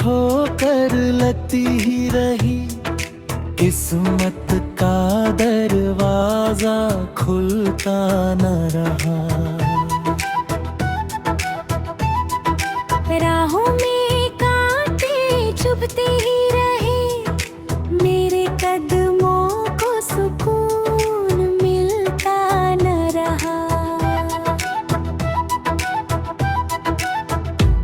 ठोकर लगती ही रही, किस्मत का दरवाजा खुलता न रहा। राहों में कांटे चुभते ही रहे, मेरे कदमों को सुकून मिलता न रहा।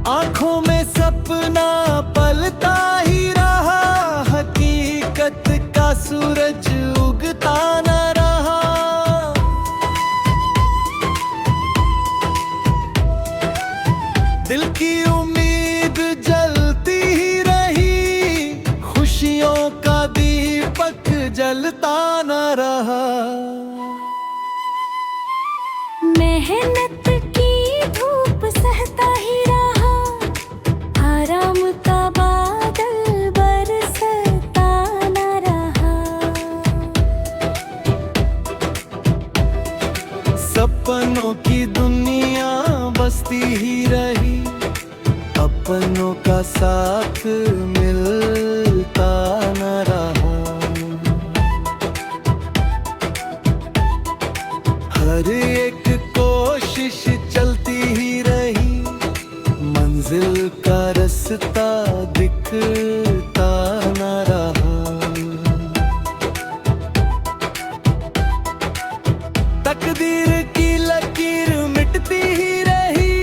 आँखों में सपना पलता ही रहा, हकीकत का सूरज उगता न रहा। दिल की उम्मीद जलती ही रही, खुशियों का दीपक जलता न रहा। मेहनत की धूप सहता ही रहा, आराम का बादल बरसता न रहा। सपनों की दुनिया बसती ही रही, अपनों का साथ मिलता न रहा। हर एक कोशिश चलती ही रही, मंजिल का रास्ता दिखता न रहा। तकदीर की लकीर मिटती ही रही,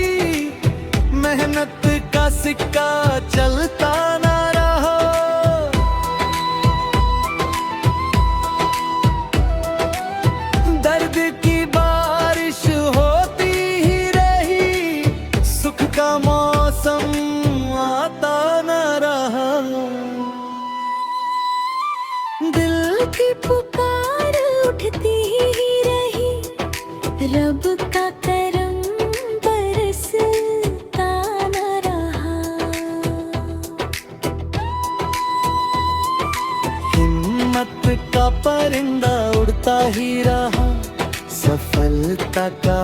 मेहनत का सिक्का चलता न रहा। दर्द की बारिश होती ही रही, सुख का मौसम आता न रहा। दिल की पुकार उठती ही रही, रब का करम बरसता न रहा। हिम्मत का परिंदा उड़ता ही रहा, सफलता का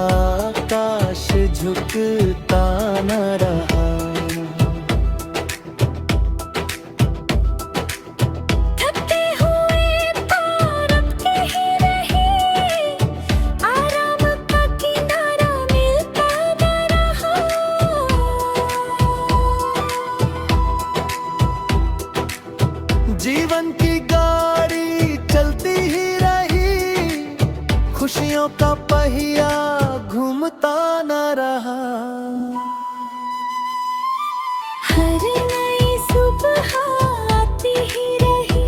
आकाश झुकता न रहा। थकते हुए पाँव रखते ही रहे, आराम का किनारा मिलता न रहा। जीवन की गाड़ी चलती ही रही, खुशियों का पहिया घूमता न रहा। हर नई सुबह आती ही रही,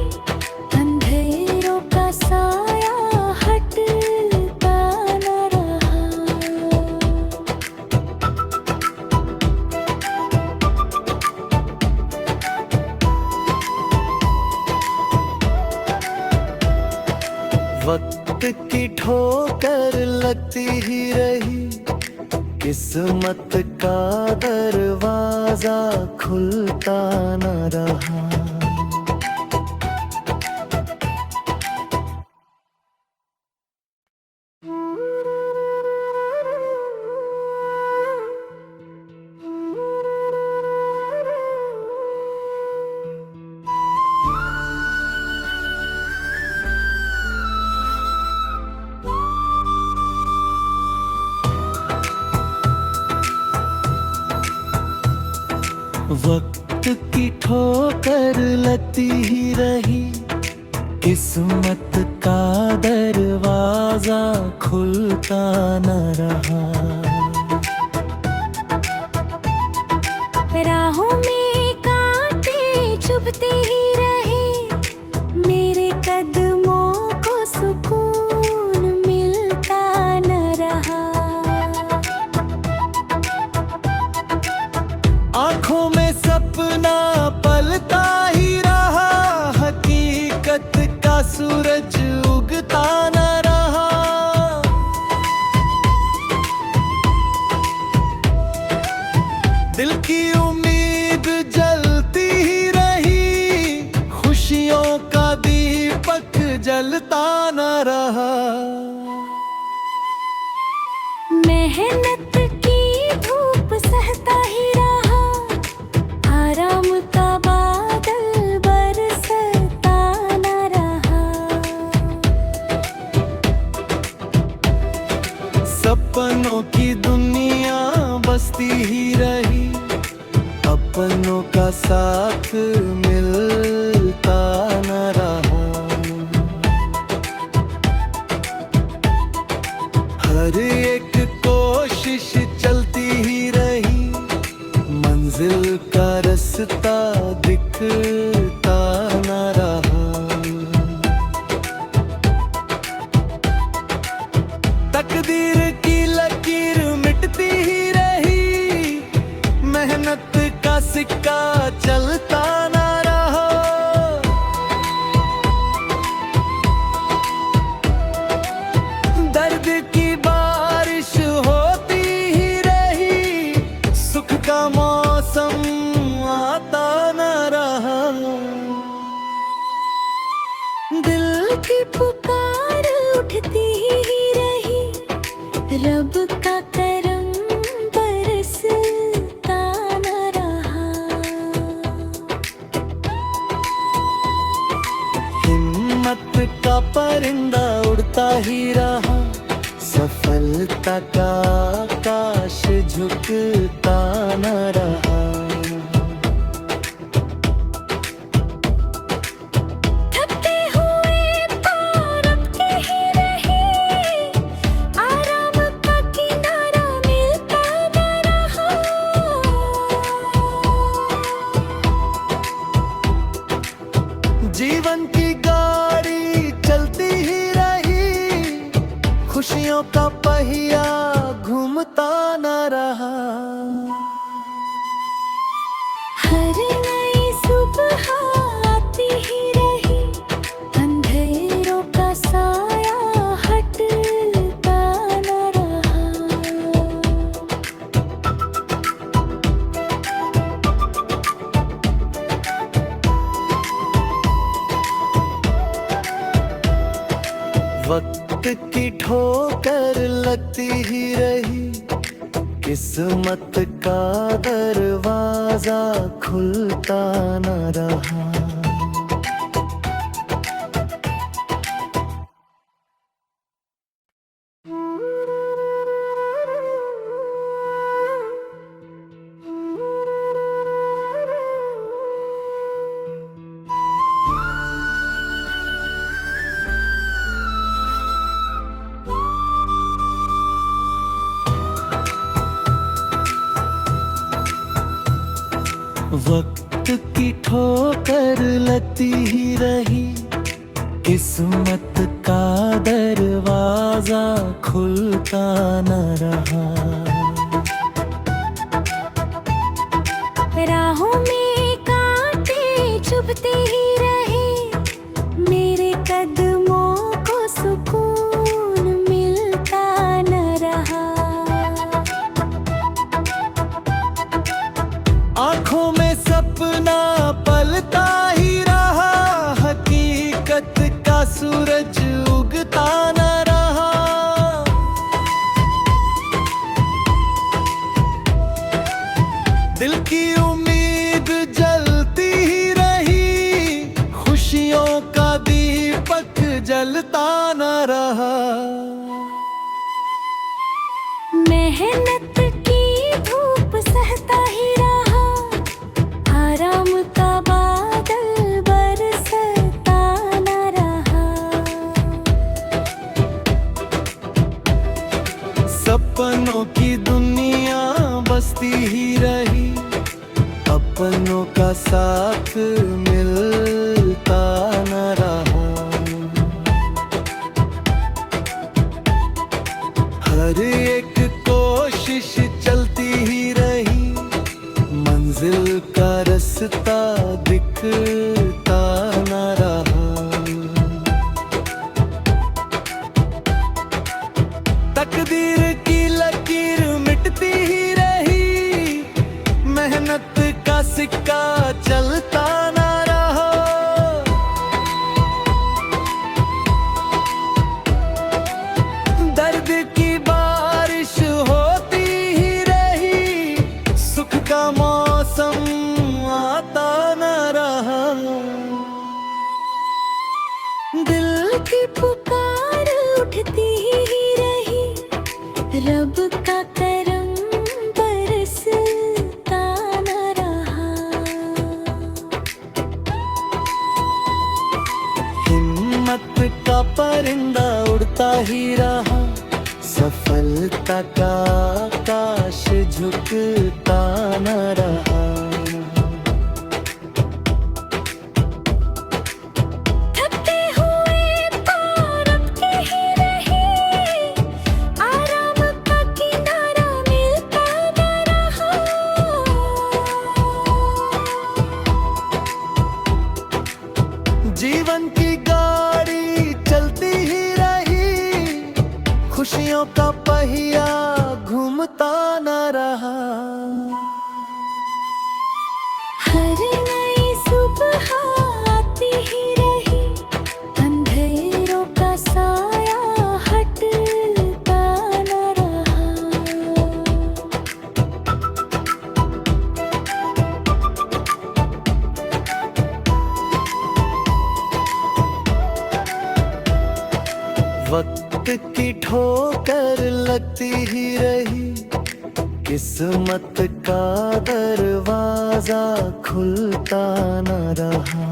अंधेरों का साया हटता न रहा। वक्त की ठोकर लगती ही रही, किस्मत का दरवाजा खुलता न रहा। वक्त की ठोकर लगती ही रही, किस्मत का दरवाजा खुलता न रहा। राहों में कांटे चुभते ही रहे, मेरे कदमों को सुकून मिलता न रहा। आँखों में सपना पलता ही रहा, हकीकत का सूरज उगता न रहा। दिल की उम्मीद जलती ही रही, खुशियों का दीपक जलता न रहा। मेहनत की धूप सहता ही रहा, आराम का सपनों की दुनिया बसती ही रही, अपनों का साथ मिलता न रहा। हर एक कोशिश चलती ही रही, मंजिल का रास्ता दिखता न रहा। तकदीर की लकीर मिटती ही रही, मेहनत का सिक्का चलता न रहा। दर्द की बारिश होती ही रही, सुख का मौसम आता न रहा। दिल की पुकार उठती ही रही, रब का करम बरसता न रहा। हिम्मत का परिंदा उड़ता ही रहा, सफलता का आकाश झुकता न रहा। थकते हुए पाँव रखते ही रहे, आराम का किनारा मिलता न रहा। जीवन की गाड़ी चलती ही रही, खुशियों का पहिया घूमता न रहा। हर नई सुबह आती ही रही, अंधेरों का साया हटता न रहा। वक्त की ठोकर लगती ही रही, किस्मत का दरवाजा खुलता न रहा। वक्त की ठोकर लगती ही रही, किस्मत का दरवाजा खुलता न रहा। राहों में कांटे चुभते ही रहे, मेरे कदमों को सुकून मिलता न रहा। आँखों में सपना पलता ही रहा, हकीकत का सूरज उगता न रहा। दिल की उम्मीद जलती ही रही, खुशियों का दीपक जलता न रहा। मेहनत की धूप सहता ही रहा, आराम का बादल बरसता न रहा। सपनों की दुनिया बसती ही रही, अपनों का साथ मिलता न रहा। हर एक कोशिश चलती ही रही, मंजिल का रास्ता दिखता न रहा। तकदीर की लकीर मिटती ही रही, मेहनत का सिक्का चलता न रहा। दर्द की बारिश होती ही रही, सुख का मौसम आता न रहा। दिल की पुकार उठती ही रही, रब रहा, सफलता का आकाश झुकता न रहा। थकते हुए पाँव रुकते ही रहे, आराम का किनारा मिलता न रहा। जीवन की गाड़ी चलती ही रही, खुशियों का पहिया घूमता न रहा। हर नई सुबह आती ही रही, अंधेरों का साया हटता न रहा। वक्त की ठोकर लगती ही रही, किस्मत का दरवाजा खुलता न रहा।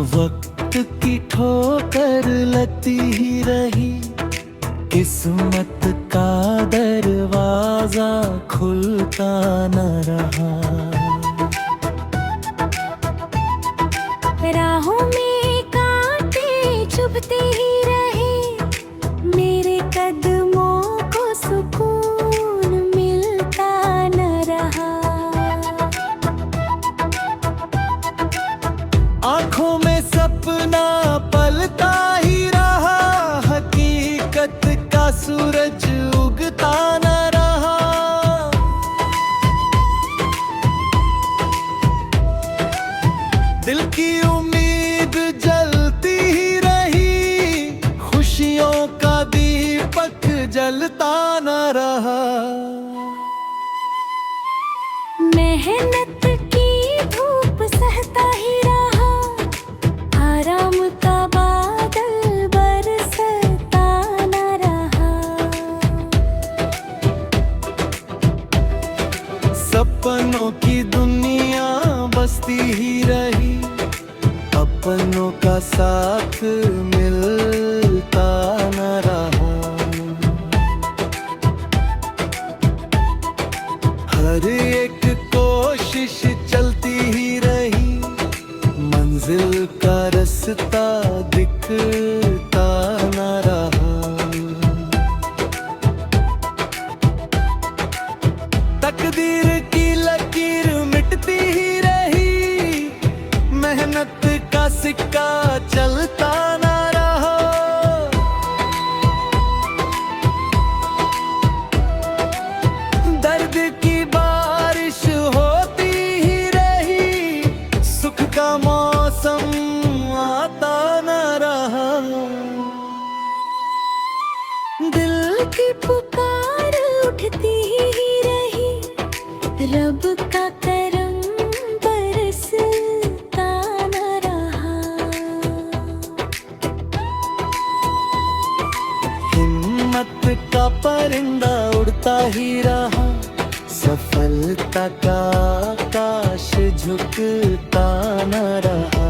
वक्त की ठोकर लगती ही रही, किस्मत का दरवाजा खुलता न रहा। राहों में कांटे चुभते ही रहे, मेरे कदमों को सुकून मिलता न रहा। आँखों में सपना पलता ही रहा, हकीकत का सूरज उगता न रहा। दिल की उम्मीद जलती ही रही, खुशियों का दीपक जलता न रहा। मेहनत की धूप सहता ही रहा, आराम का बादल बरसता न रहा। सपनों की दुनिया बसती ही रही, अपनों का साथ मिलता न रहा। हर एक कोशिश चलती ही रही, मंजिल का रास्ता दिखता न रहा। तकदीर की लकीर मिटती ही रही, मेहनत का सिक्का चलता न रहा। दर्द की बारिश होती ही रही, सुख का मौसम आता न रहा। दिल की पुकार उठती ही रही, रब का करम बरसता न रहा। हिम्मत का परिंदा उड़ता ही रहा, सफलता का आकाश झुकता न रहा।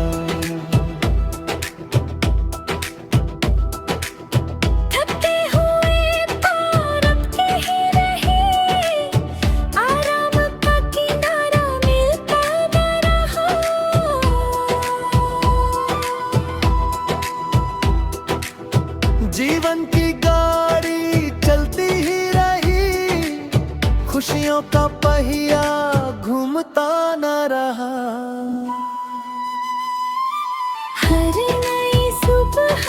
थकते हुए पाँव रुकते ही रहे, आराम का किनारा मिलता न रहा। जीवन की गाड़ी चलती ही रही, खुशियों का पहिया घूमता न रहा। हर नई सुबह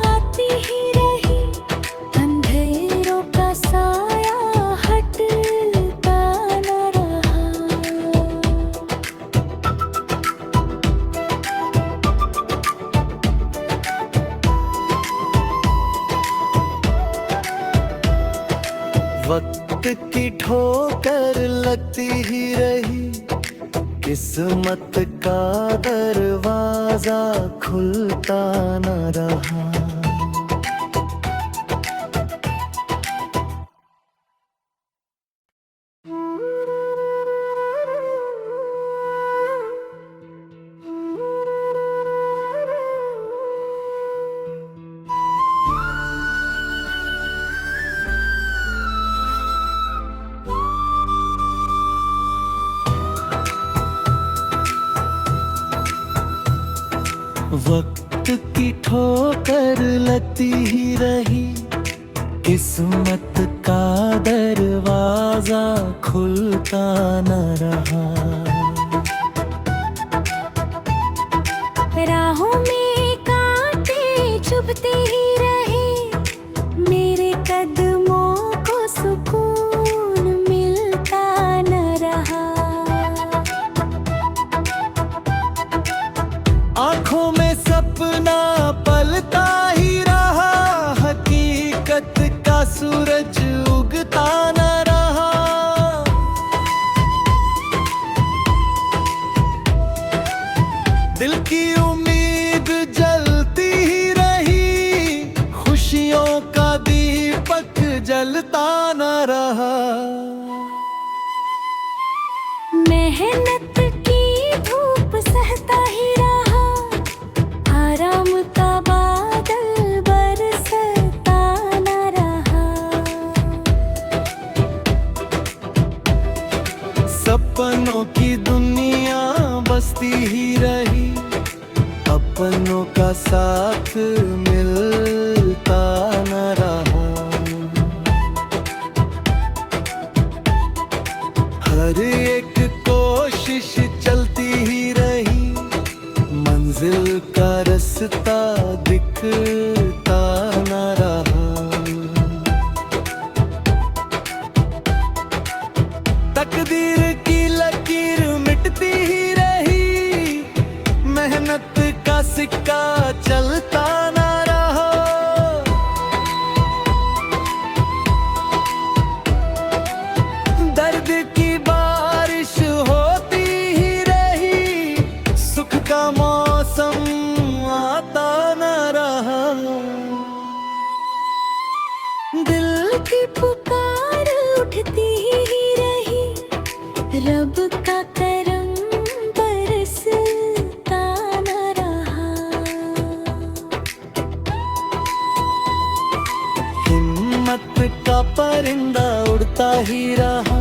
आती ही रही, अंधेरों का साया हटता न रहा। वक्त की ठोकर लगती ही रही, किस्मत का दरवाजा खुलता न रहा। वक्त की ठोकर लगती ही रही, किस्मत का दरवाजा खुलता न रहा। राहों में कांटे चुभते ही रहे, मेरे कदमों को सुकून मिलता न रहा। आँखों में सपना पलता ही रहा, हकीकत का सूरज उगता न रहा। दिल की उम्मीद जलती ही रही, खुशियों का दीपक जलता न रहा। मेहनत की धूप सहता ही रहा, आराम का बादल बरसता न रहा। सपनों की दुनिया बसती ही रही, अपनों का साथ मिलता न रहा। हर एक कोशिश चलती ही रही, मंजिल का रास्ता दिखता न रहा। तकदीर की लकीर मिटती ही रही, मेहनत का सिक्का चलता न रहा। दर्द की बारिश होती ही रही, सुख का मौसम आता न रहा। दिल की पुकार उठती ही रही, रब का करम बरसता न रहा। हिम्मत का परिंदा उड़ता ही रहा,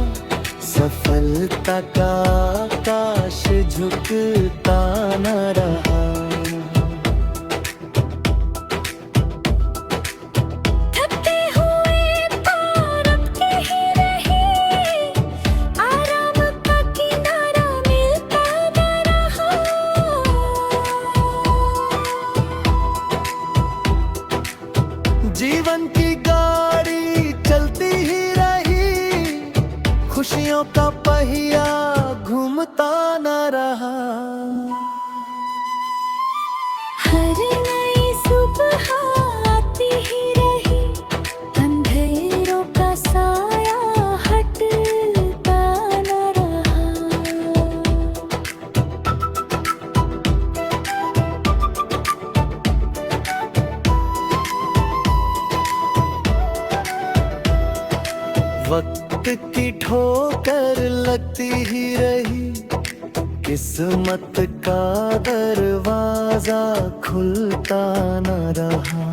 सफलता का आकाश झुकता न रहा। थकते हुए पाँव रखते ही रहे, आराम का किनारा मिलता न रहा। जीवन की गाड़ी चलती ही रही, खुशियों का पहिया घूमता न रहा। हर नई सुबह आती ही रही, अंधेरों का साया हटता न रहा। वक्त की ठोकर लगती ही रही, किस्मत का दरवाजा खुलता न रहा।